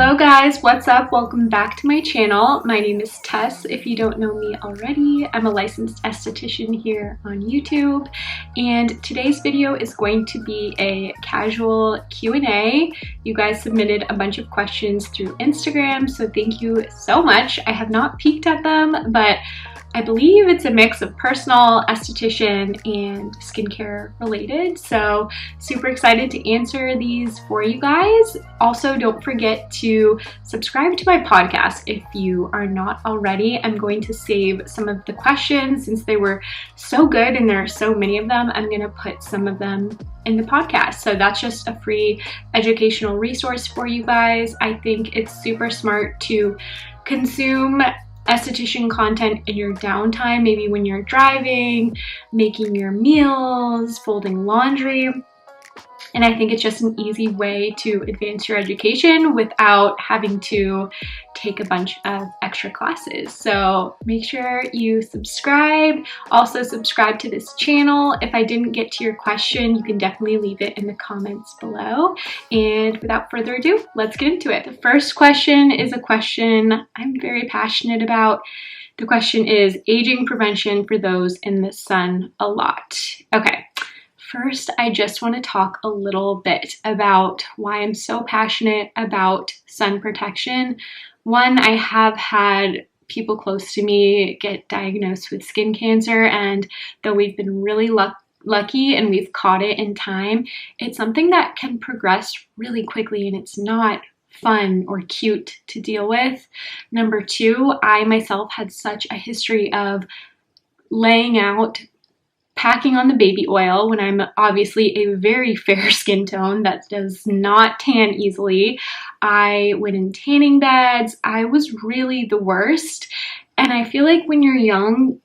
Hello guys, what's up? Welcome back to my channel. My name is Tess. If you don't know me already, I'm a licensed esthetician here on YouTube, and today's video is going to be a casual Q&A. You guys submitted a bunch of questions through Instagram, so thank you so much. I have not peeked at them, but I believe it's a mix of personal, esthetician, and skincare related. So super excited to answer these for you guys. Also, don't forget to subscribe to my podcast if you are not already. I'm going to save some of the questions since they were so good and there are so many of them. I'm going to put some of them in the podcast. So that's just a free educational resource for you guys. I think it's super smart to consume esthetician content in your downtime, maybe when you're driving, making your meals, folding laundry. And I think it's just an easy way to advance your education without having to take a bunch of extra classes. So make sure you subscribe. Also subscribe to this channel. If I didn't get to your question, you can definitely leave it in the comments below. And without further ado, let's get into it. The first question is a question I'm very passionate about. The question is aging prevention for those in the sun a lot. Okay. First, I just want to talk a little bit about why I'm so passionate about sun protection. One, I have had people close to me get diagnosed with skin cancer, and though we've been really lucky and we've caught it in time, it's something that can progress really quickly and it's not fun or cute to deal with. Number two, I myself had such a history of laying out, packing on the baby oil when I'm obviously a very fair skin tone that does not tan easily. I went in tanning beds. I was really the worst. And I feel like when you're young,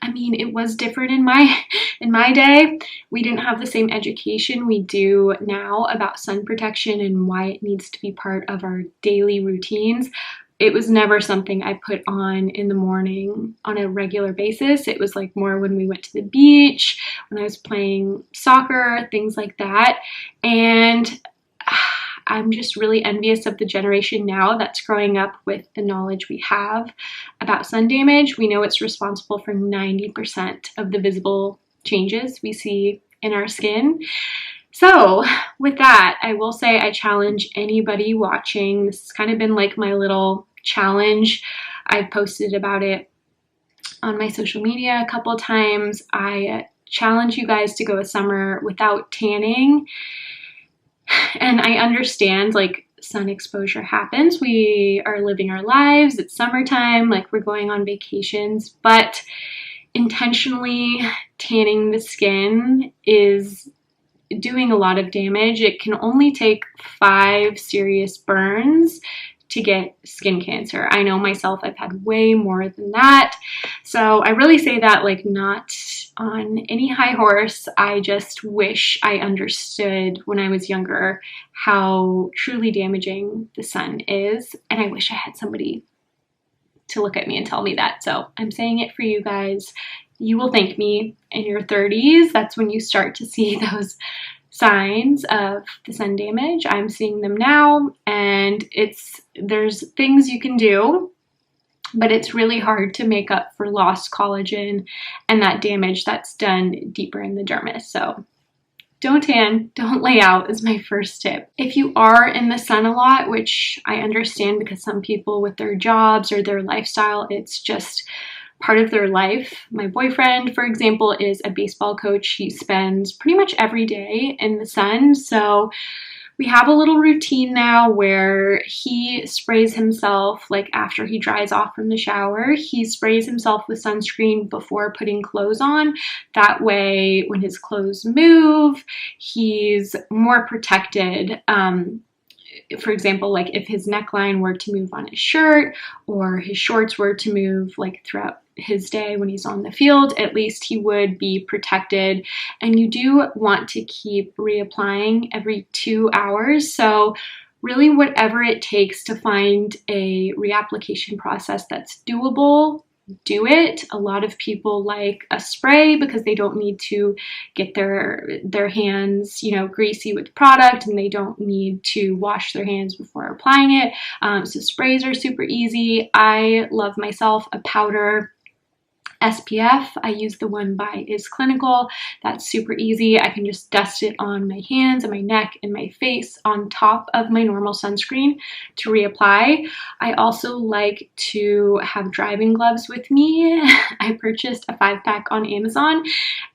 I mean, it was different in my day. We didn't have the same education we do now about sun protection and why it needs to be part of our daily routines. It was never something I put on in the morning on a regular basis. It was like more when we went to the beach, when I was playing soccer, things like that. And I'm just really envious of the generation now that's growing up with the knowledge we have about sun damage. We know it's responsible for 90% of the visible changes we see in our skin. So with that, I will say I challenge anybody watching. This has kind of been like my little challenge. I've posted about it on my social media a couple of times. I challenge you guys to go a summer without tanning. And I understand like sun exposure happens. We are living our lives. It's summertime, like we're going on vacations, but intentionally tanning the skin is doing a lot of damage. It can only take 5 serious burns to get skin cancer. I know myself, I've had way more than that. So I really say that like not on any high horse. I just wish I understood when I was younger how truly damaging the sun is. And I wish I had somebody to look at me and tell me that. So I'm saying it for you guys. You will thank me in your 30s. That's when you start to see those signs of the sun damage. I'm seeing them now, and there's things you can do, but it's really hard to make up for lost collagen and that damage that's done deeper in the dermis. So don't tan, don't lay out is my first tip. If you are in the sun a lot, which I understand because some people with their jobs or their lifestyle, it's just part of their life. My boyfriend, for example, is a baseball coach. He spends pretty much every day in the sun. So we have a little routine now where he sprays himself, like after he dries off from the shower, he sprays himself with sunscreen before putting clothes on. That way, when his clothes move, he's more protected. For example, like if his neckline were to move on his shirt or his shorts were to move like throughout his day when he's on the field, at least he would be protected. And you do want to keep reapplying every 2 hours. So really whatever it takes to find a reapplication process that's doable do it. A lot of people like a spray because they don't need to get their hands, you know, greasy with product, and they don't need to wash their hands before applying it. So sprays are super easy. I love myself a powder SPF. I use the one by Is Clinical. That's super easy. I can just dust it on my hands and my neck and my face on top of my normal sunscreen to reapply. I also like to have driving gloves with me. I purchased a 5-pack on Amazon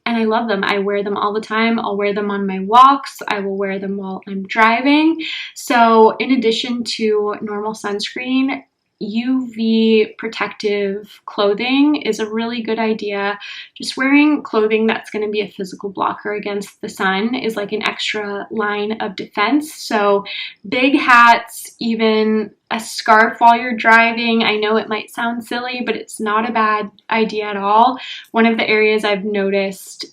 and I love them. I wear them all the time. I'll wear them on my walks. I will wear them while I'm driving. So in addition to normal sunscreen, UV protective clothing is a really good idea. Just wearing clothing that's going to be a physical blocker against the sun is like an extra line of defense. So big hats, even a scarf while you're driving. I know it might sound silly, but it's not a bad idea at all. One of the areas I've noticed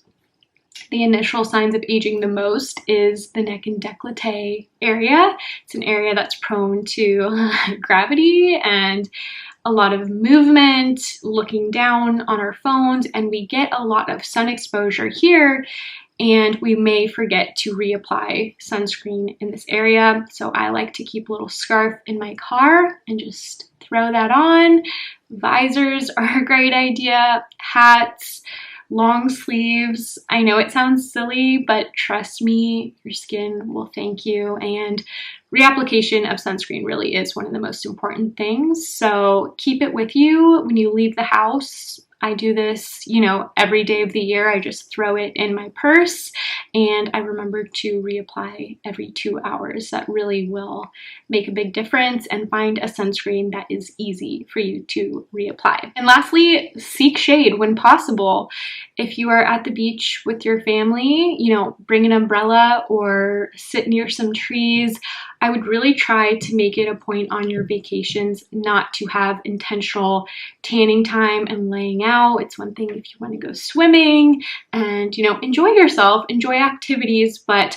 the initial signs of aging the most is the neck and décolleté area. It's an area that's prone to gravity and a lot of movement, looking down on our phones, and we get a lot of sun exposure here, and we may forget to reapply sunscreen in this area. So I like to keep a little scarf in my car and just throw that on. Visors are a great idea. Hats, long sleeves. I know it sounds silly, but trust me, your skin will thank you. And reapplication of sunscreen really is one of the most important things. So keep it with you when you leave the house. I do this, you know, every day of the year. I just throw it in my purse and I remember to reapply every 2 hours. That really will make a big difference, and find a sunscreen that is easy for you to reapply. And lastly, seek shade when possible. If you are at the beach with your family, you know, bring an umbrella or sit near some trees. I would really try to make it a point on your vacations not to have intentional tanning time and laying out. It's one thing if you want to go swimming and, you know, enjoy yourself, enjoy activities, but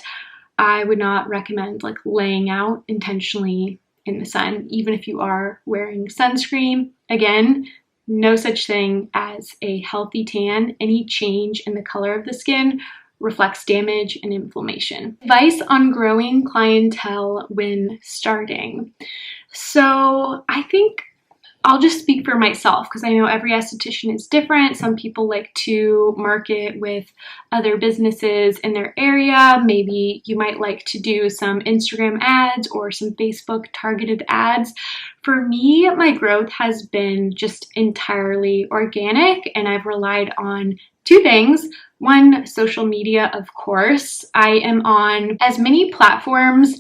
I would not recommend like laying out intentionally in the sun, even if you are wearing sunscreen. Again, no such thing as a healthy tan. Any change in the color of the skin reflects damage and inflammation. Advice on growing clientele when starting. So I think I'll just speak for myself because I know every esthetician is different. Some people like to market with other businesses in their area. Maybe you might like to do some Instagram ads or some Facebook targeted ads. For me, my growth has been just entirely organic, and I've relied on two things. One, social media, of course. I am on as many platforms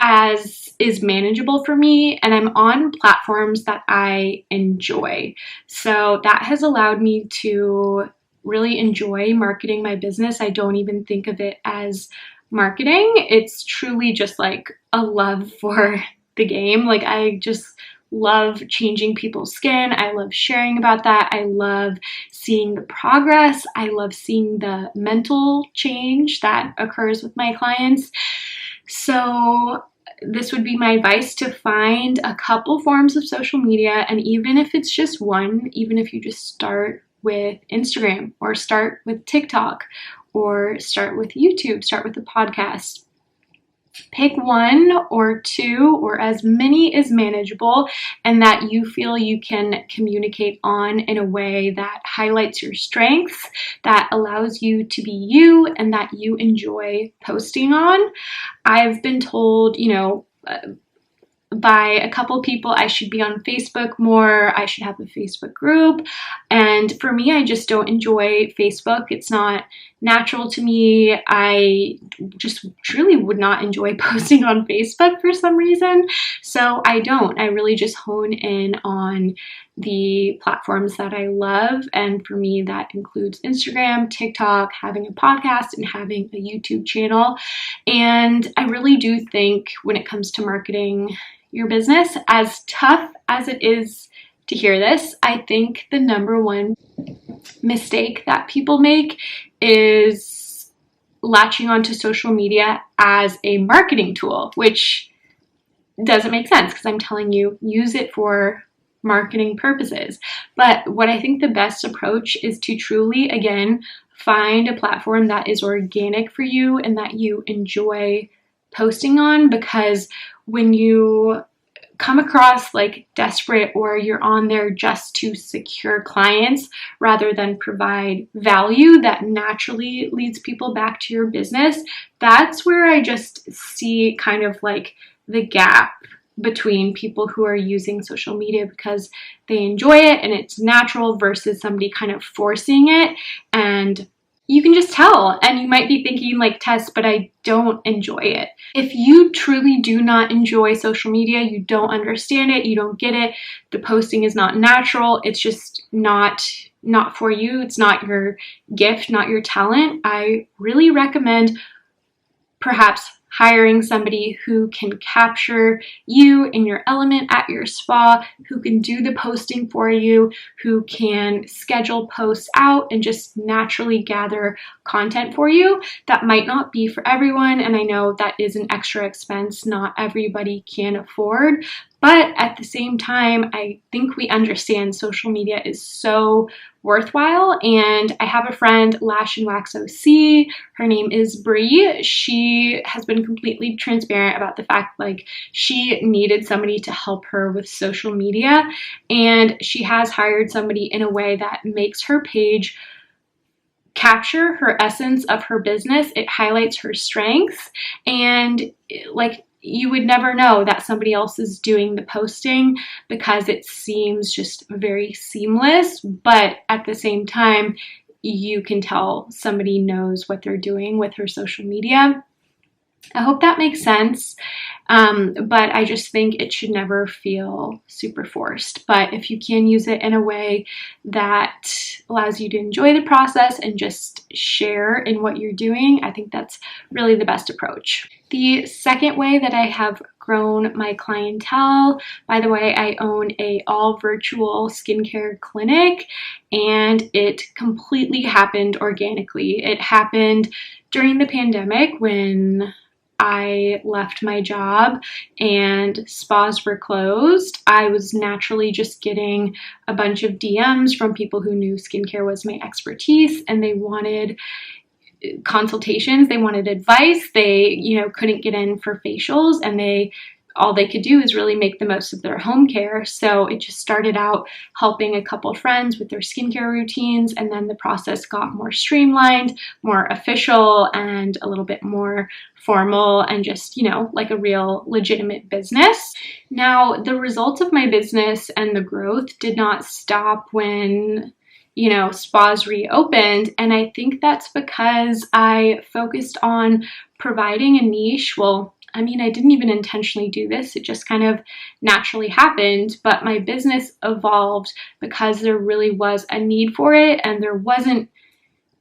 as is manageable for me, and I'm on platforms that I enjoy. So that has allowed me to really enjoy marketing my business. I don't even think of it as marketing. It's truly just like a love for the game. Like I just love changing people's skin. I love sharing about that. I love seeing the progress. I love seeing the mental change that occurs with my clients. So this would be my advice, to find a couple forms of social media, and even if it's just one, even if you just start with Instagram or start with TikTok or start with YouTube, start with a podcast. Pick one or two or as many as manageable and that you feel you can communicate on in a way that highlights your strengths, that allows you to be you, and that you enjoy posting on. I've been told, you know, by a couple people I should be on Facebook more, I should have a Facebook group, and for me, I just don't enjoy Facebook. It's not natural to me. I just truly would not enjoy posting on Facebook for some reason, so I don't. I really just hone in on the platforms that I love, and for me that includes Instagram, TikTok, having a podcast, and having a YouTube channel. And I really do think when it comes to marketing your business, as tough as it is to hear this, I think the number one mistake that people make is latching onto social media as a marketing tool, which doesn't make sense because I'm telling you, use it for marketing purposes. But what I think the best approach is to truly, again, find a platform that is organic for you and that you enjoy posting on, because when you come across like desperate or you're on there just to secure clients rather than provide value that naturally leads people back to your business, that's where I just see kind of like the gap between people who are using social media because they enjoy it and it's natural versus somebody kind of forcing it. And you can just tell, and you might be thinking like, Tess, but I don't enjoy it. If you truly do not enjoy social media, you don't understand it, you don't get it, the posting is not natural, it's just not for you, it's not your gift, not your talent, I really recommend perhaps hiring somebody who can capture you in your element at your spa, who can do the posting for you, who can schedule posts out and just naturally gather content for you. That might not be for everyone, and I know that is an extra expense not everybody can afford, but at the same time, I think we understand social media is so worthwhile. And I have a friend, Lash and Wax OC, her name is Bree. She has been completely transparent about the fact like she needed somebody to help her with social media, and she has hired somebody in a way that makes her page capture her essence of her business. It highlights her strengths, and like you would never know that somebody else is doing the posting because it seems just very seamless, but at the same time, you can tell somebody knows what they're doing with her social media. I hope that makes sense, but I just think it should never feel super forced. But if you can use it in a way that allows you to enjoy the process and just share in what you're doing, I think that's really the best approach. The second way that I have grown my clientele, by the way, I own a all virtual skincare clinic, and it completely happened organically. It happened during the pandemic when I left my job and spas were closed. I was naturally just getting a bunch of DMs from people who knew skincare was my expertise, and they wanted consultations, they wanted advice. They, couldn't get in for facials, and all they could do is really make the most of their home care. So it just started out helping a couple friends with their skincare routines, and then the process got more streamlined, more official, and a little bit more formal, and just, like a real legitimate business. Now, the results of my business and the growth did not stop when spas reopened. And I think that's because I focused on providing a niche. Well, I didn't even intentionally do this. It just kind of naturally happened, but my business evolved because there really was a need for it, and there wasn't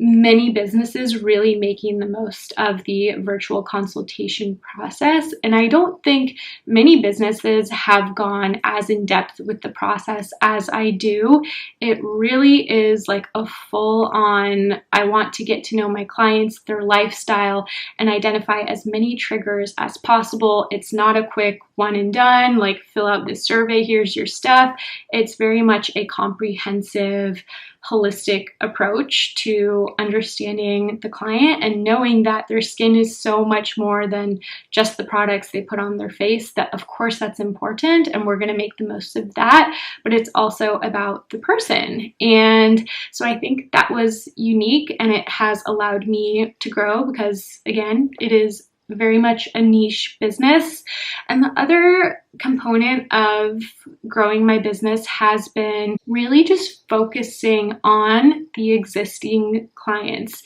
many businesses really making the most of the virtual consultation process. And I don't think many businesses have gone as in depth with the process as I do. It really is like a full on, I want to get to know my clients, their lifestyle, and identify as many triggers as possible. It's not a quick one and done, like fill out this survey, here's your stuff. It's very much a comprehensive, holistic approach to understanding the client and knowing that their skin is so much more than just the products they put on their face. That, of course, that's important, and we're going to make the most of that, but it's also about the person. And so I think that was unique, and it has allowed me to grow because, again, it is very much a niche business. And the other component of growing my business has been really just focusing on the existing clients.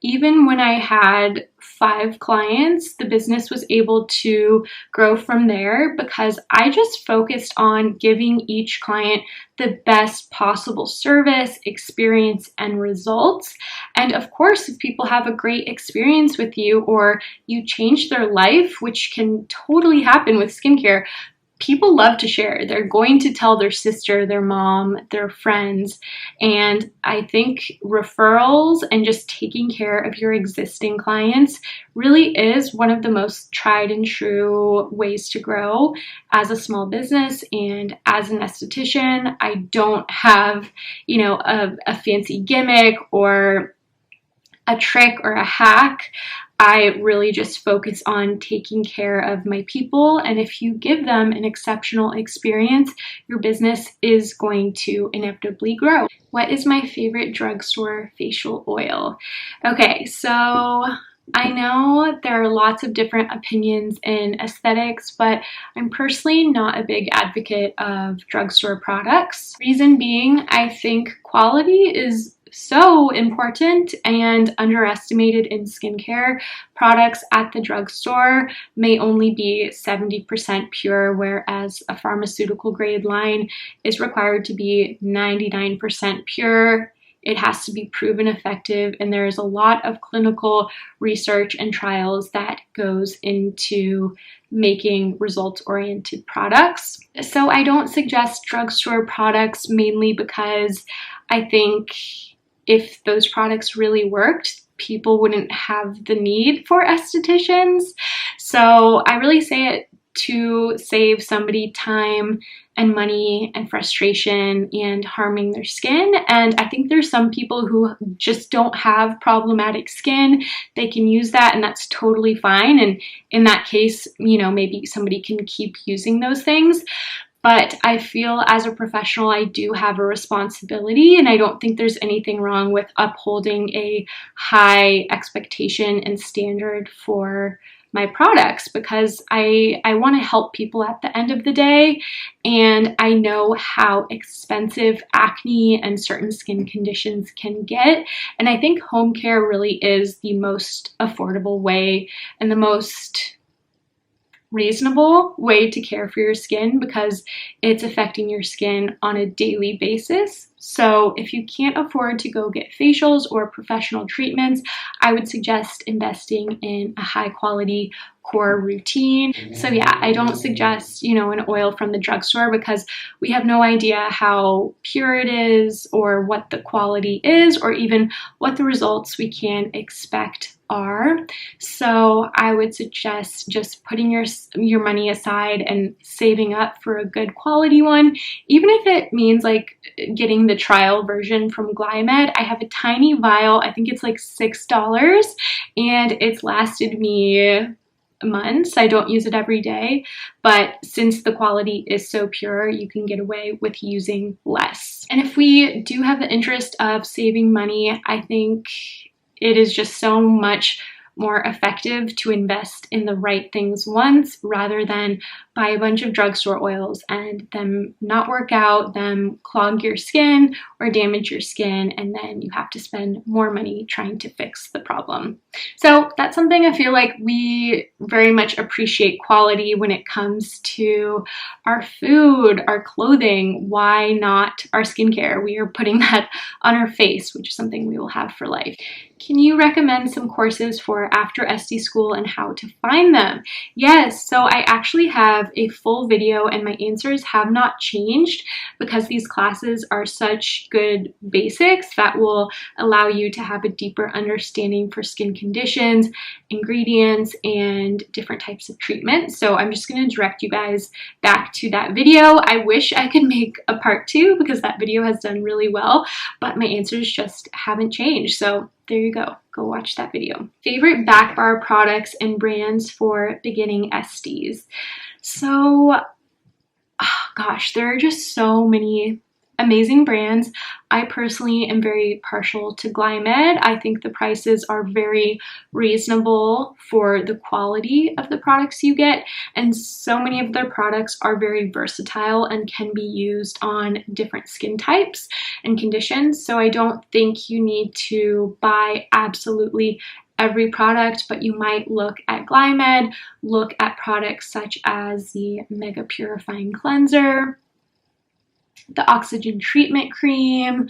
Even when I had 5 clients, the business was able to grow from there because I just focused on giving each client the best possible service, experience, and results. And of course, if people have a great experience with you or you change their life, which can totally happen with skincare, people love to share. They're going to tell their sister, their mom, their friends. And I think referrals and just taking care of your existing clients really is one of the most tried and true ways to grow as a small business. And as an esthetician, I don't have, you know, a fancy gimmick or a trick or a hack. I really just focus on taking care of my people, and if you give them an exceptional experience, your business is going to inevitably grow. What is my favorite drugstore facial oil? Okay, so I know there are lots of different opinions in aesthetics, but I'm personally not a big advocate of drugstore products. Reason being, I think quality is so important and underestimated in skincare. Products at the drugstore may only be 70% pure, whereas a pharmaceutical grade line is required to be 99% pure. It has to be proven effective, and there's a lot of clinical research and trials that goes into making results-oriented products. So I don't suggest drugstore products, mainly because I think if those products really worked, people wouldn't have the need for estheticians. So I really say it to save somebody time and money and frustration and harming their skin. And I think there's some people who just don't have problematic skin. They can use that, and that's totally fine. And in that case, you know, maybe somebody can keep using those things. But I feel as a professional, I do have a responsibility, and I don't think there's anything wrong with upholding a high expectation and standard for my products, because I want to help people at the end of the day, and I know how expensive acne and certain skin conditions can get, and I think home care really is the most affordable way and the most reasonable way to care for your skin, because it's affecting your skin on a daily basis. So if you can't afford to go get facials or professional treatments, I would suggest investing in a high quality core routine. So yeah, I don't suggest, you know, an oil from the drugstore, because we have no idea how pure it is or what the quality is or even what the results we can expect are. So I would suggest just putting your money aside and saving up for a good quality one, even if it means like getting the trial version from Glymed. I have a tiny vial, I think it's like $6, and it's lasted me months. I don't use it every day, but since the quality is so pure, you can get away with using less. And if we do have the interest of saving money, I think it is just so much more effective to invest in the right things once, rather than buy a bunch of drugstore oils and them not work out, them clog your skin or damage your skin, and then you have to spend more money trying to fix the problem. So that's something I feel like we very much appreciate quality when it comes to our food, our clothing. Why not our skincare? We are putting that on our face, which is something we will have for life. Can you recommend some courses for after SD school and how to find them? Yes, so I actually have a full video, and my answers have not changed, because these classes are such good basics that will allow you to have a deeper understanding for skin conditions, ingredients, and different types of treatments. So I'm just going to direct you guys back to that video. I wish I could make a part 2, because that video has done really well, but my answers just haven't changed. So there you go. Go watch that video. Favorite Backbar products and brands for beginning esties. So, gosh, there are just so many amazing brands. I personally am very partial to Glymed. I think the prices are very reasonable for the quality of the products you get, and so many of their products are very versatile and can be used on different skin types and conditions. So I don't think you need to buy absolutely every product, but you might look at Glymed, look at products such as the Mega Purifying Cleanser, the Oxygen Treatment Cream,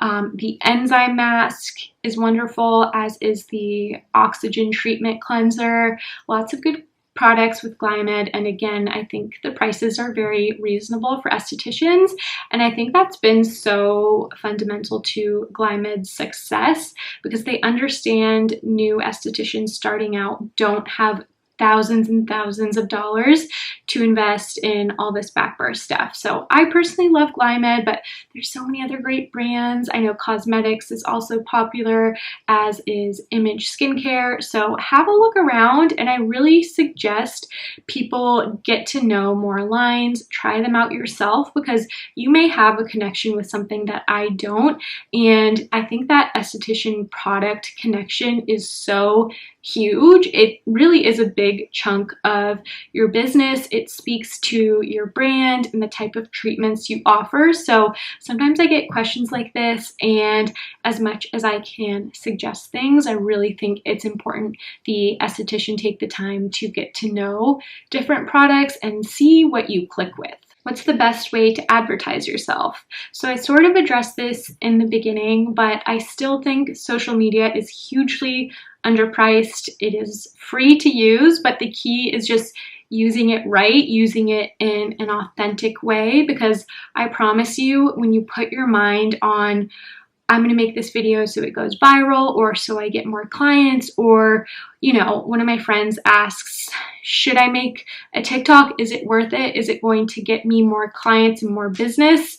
the Enzyme Mask is wonderful, as is the Oxygen Treatment Cleanser. Lots of good products with Glymed, and again, I think the prices are very reasonable for estheticians, and I think that's been so fundamental to Glymed's success because they understand new estheticians starting out don't have thousands and thousands of dollars to invest in all this Backbar stuff. So I personally love Glymed, but there's so many other great brands. I know cosmetics is also popular, as is Image Skincare. So have a look around, and I really suggest people get to know more lines, try them out yourself, because you may have a connection with something that I don't. And I think that esthetician product connection is so huge. It really is a big chunk of your business. It speaks to your brand and the type of treatments you offer. So sometimes I get questions like this, and as much as I can suggest things, I really think it's important the esthetician take the time to get to know different products and see what you click with. What's the best way to advertise yourself? So I sort of addressed this in the beginning, but I still think social media is hugely underpriced. It is free to use, but the key is just using it right, using it in an authentic way, because I promise you, when you put your mind on, I'm going to make this video so it goes viral, or so I get more clients, or, you know, one of my friends asks, should I make a TikTok? Is it worth it? Is it going to get me more clients and more business?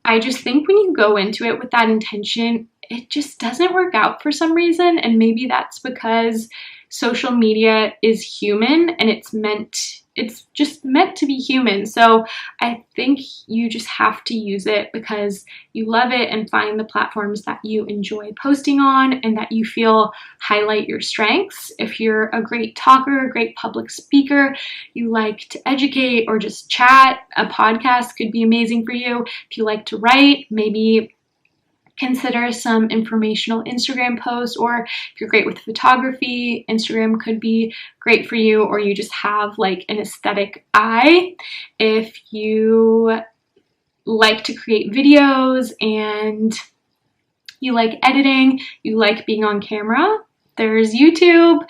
I just think when you go into it with that intention, it just doesn't work out for some reason. And maybe that's because social media is human and it's just meant to be human. So I think you just have to use it because you love it and find the platforms that you enjoy posting on and that you feel highlight your strengths. If you're a great talker, a great public speaker, you like to educate or just chat, a podcast could be amazing for you. If you like to write, maybe consider some informational Instagram posts, or if you're great with photography, Instagram could be great for you, or you just have like an aesthetic eye. If you like to create videos and you like editing, you like being on camera, there's YouTube.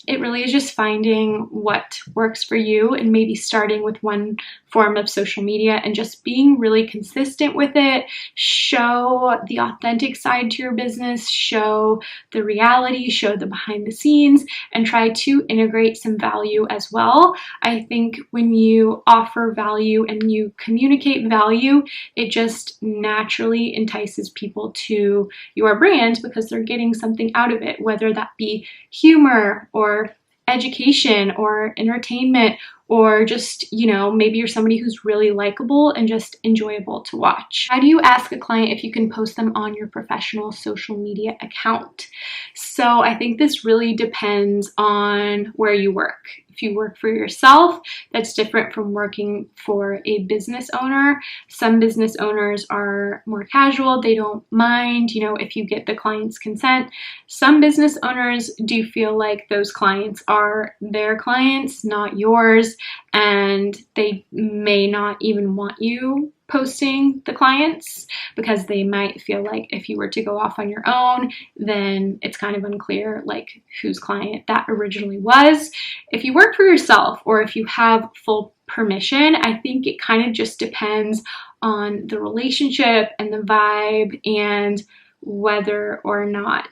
It really is just finding what works for you and maybe starting with one form of social media and just being really consistent with it. Show the authentic side to your business, show the reality, show the behind the scenes, and try to integrate some value as well. I think when you offer value and you communicate value, it just naturally entices people to your brand because they're getting something out of it, whether that be humor or education or entertainment, or just, you know, maybe you're somebody who's really likable and just enjoyable to watch. How do you ask a client if you can post them on your professional social media account? So I think this really depends on where you work. If you work for yourself, that's different from working for a business owner. Some business owners are more casual. They don't mind, you know, if you get the client's consent. Some business owners do feel like those clients are their clients, not yours, and they may not even want you posting the clients because they might feel like if you were to go off on your own, then it's kind of unclear like whose client that originally was. If you work for yourself or if you have full permission, I think it kind of just depends on the relationship and the vibe and whether or not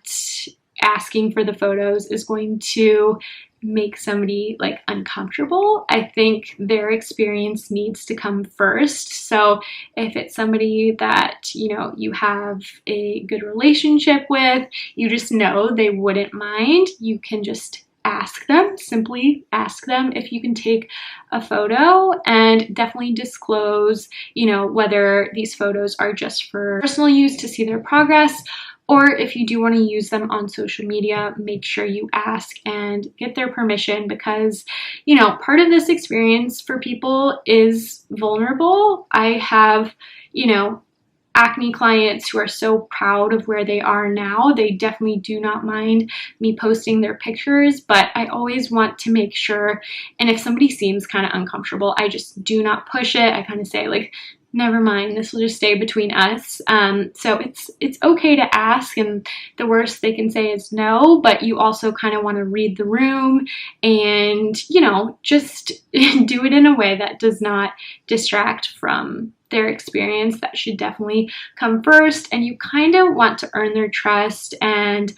asking for the photos is going to make somebody like uncomfortable. I think their experience needs to come first. So if it's somebody that, you know, you have a good relationship with, you just know they wouldn't mind, you can just ask them, simply ask them if you can take a photo, and definitely disclose, you know, whether these photos are just for personal use to see their progress, or if you do want to use them on social media, make sure you ask and get their permission because, you know, part of this experience for people is vulnerable. I have, you know, acne clients who are so proud of where they are now. They definitely do not mind me posting their pictures, but I always want to make sure, and if somebody seems kind of uncomfortable, I just do not push it. I kind of say like, never mind, this will just stay between us. So it's okay to ask, and the worst they can say is no, but you also kind of want to read the room and, you know, just do it in a way that does not distract from their experience. That should definitely come first, and you kind of want to earn their trust and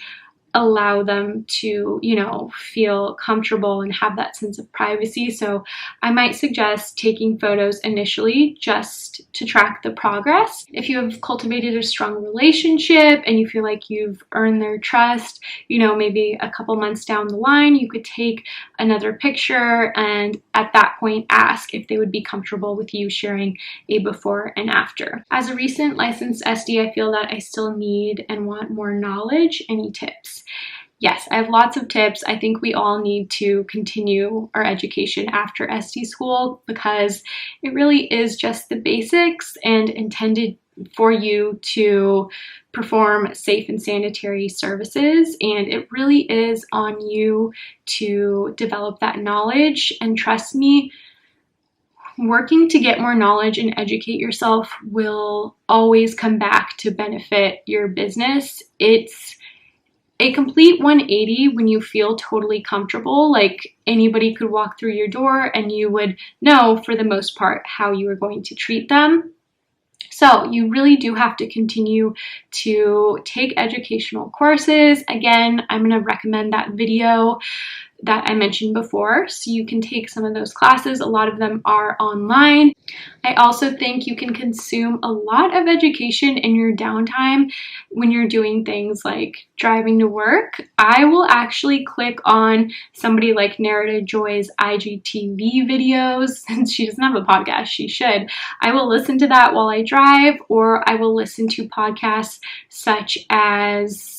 allow them to, you know, feel comfortable and have that sense of privacy. So I might suggest taking photos initially just to track the progress. If you have cultivated a strong relationship and you feel like you've earned their trust, you know, maybe a couple months down the line, you could take another picture and at that point ask if they would be comfortable with you sharing a before and after. As a recent licensed SD, I feel that I still need and want more knowledge. Any tips? Yes, I have lots of tips. I think we all need to continue our education after SD school because it really is just the basics and intended for you to perform safe and sanitary services, and it really is on you to develop that knowledge. And trust me, working to get more knowledge and educate yourself will always come back to benefit your business. It's a complete 180 when you feel totally comfortable, like anybody could walk through your door and you would know for the most part how you are going to treat them. So you really do have to continue to take educational courses. Again, I'm going to recommend that video that I mentioned before, so you can take some of those classes. A lot of them are online. I also think you can consume a lot of education in your downtime when you're doing things like driving to work. I will actually click on somebody like Narita Joy's IGTV videos. Since she doesn't have a podcast, she should. I will listen to that while I drive, or I will listen to podcasts such as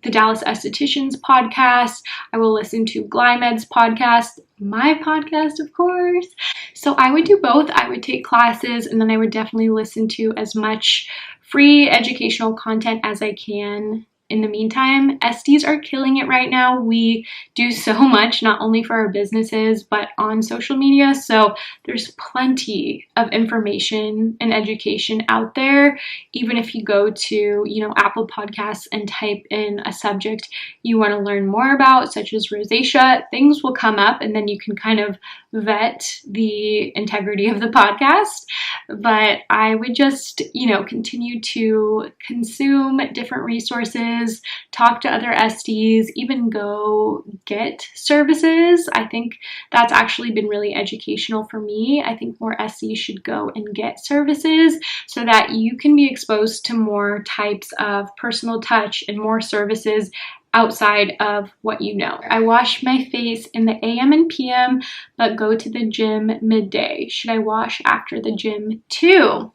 the Dallas Esthetician's podcast. I will listen to Glymed's podcast, my podcast, of course. So I would do both. I would take classes, and then I would definitely listen to as much free educational content as I can. In the meantime, SDs are killing it right now. We do so much, not only for our businesses, but on social media. So there's plenty of information and education out there. Even if you go to, you know, Apple Podcasts and type in a subject you want to learn more about, such as rosacea, things will come up, and then you can kind of vet the integrity of the podcast. But I would just, you know, continue to consume different resources, talk to other SDs, even go get services. I think that's actually been really educational for me. I think more SDs should go and get services so that you can be exposed to more types of personal touch and more services outside of what you know. I wash my face in the AM and PM, but go to the gym midday. Should I wash after the gym too?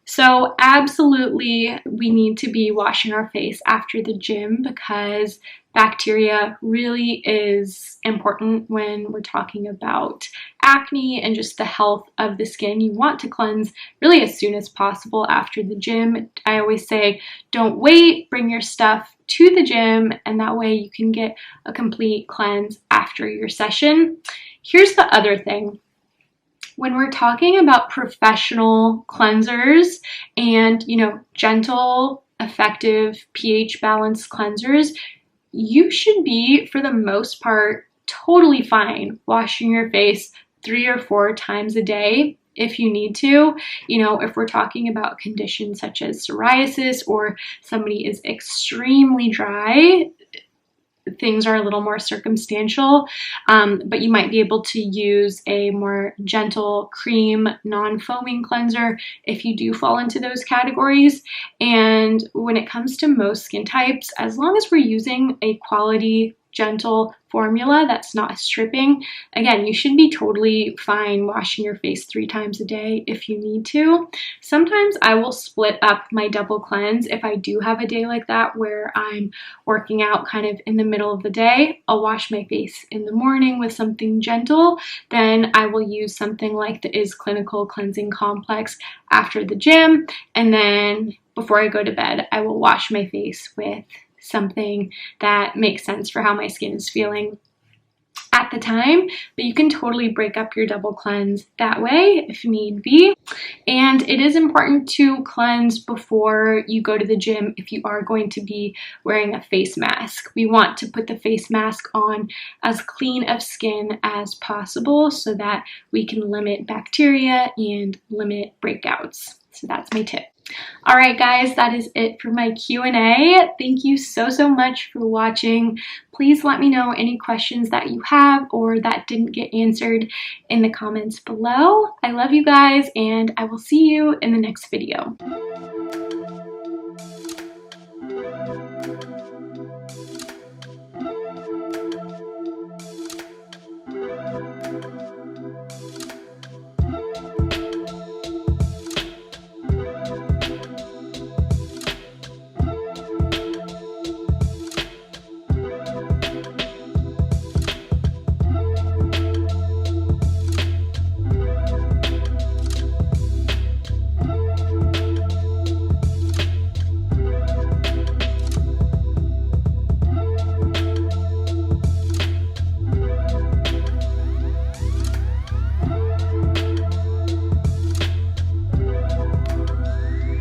So absolutely, we need to be washing our face after the gym because bacteria really is important when we're talking about acne and just the health of the skin. You want to cleanse really as soon as possible after the gym. I always say, don't wait, bring your stuff to the gym, and that way you can get a complete cleanse after your session. Here's the other thing. When we're talking about professional cleansers and, you know, gentle, effective, pH balanced cleansers, you should be, for the most part, totally fine washing your face 3 or 4 times a day if you need to. You know, if we're talking about conditions such as psoriasis or somebody is extremely dry, things are a little more circumstantial, but you might be able to use a more gentle cream, non-foaming cleanser if you do fall into those categories. And when it comes to most skin types, as long as we're using a quality, gentle formula that's not stripping, again, you should be totally fine washing your face 3 times a day if you need to. Sometimes I will split up my double cleanse if I do have a day like that where I'm working out kind of in the middle of the day. I'll wash my face in the morning with something gentle, then I will use something like the Is Clinical Cleansing Complex after the gym, and then before I go to bed, I will wash my face with something that makes sense for how my skin is feeling. at the time, but you can totally break up your double cleanse that way if need be. And it is important to cleanse before you go to the gym if you are going to be wearing a face mask. We want to put the face mask on as clean of skin as possible so that we can limit bacteria and limit breakouts. So that's my tip. All right, guys, that is it for my Q&A. Thank you so much for watching. Please let me know any questions that you have or that didn't get answered in the comments below. I love you guys, and I will see you in the next video.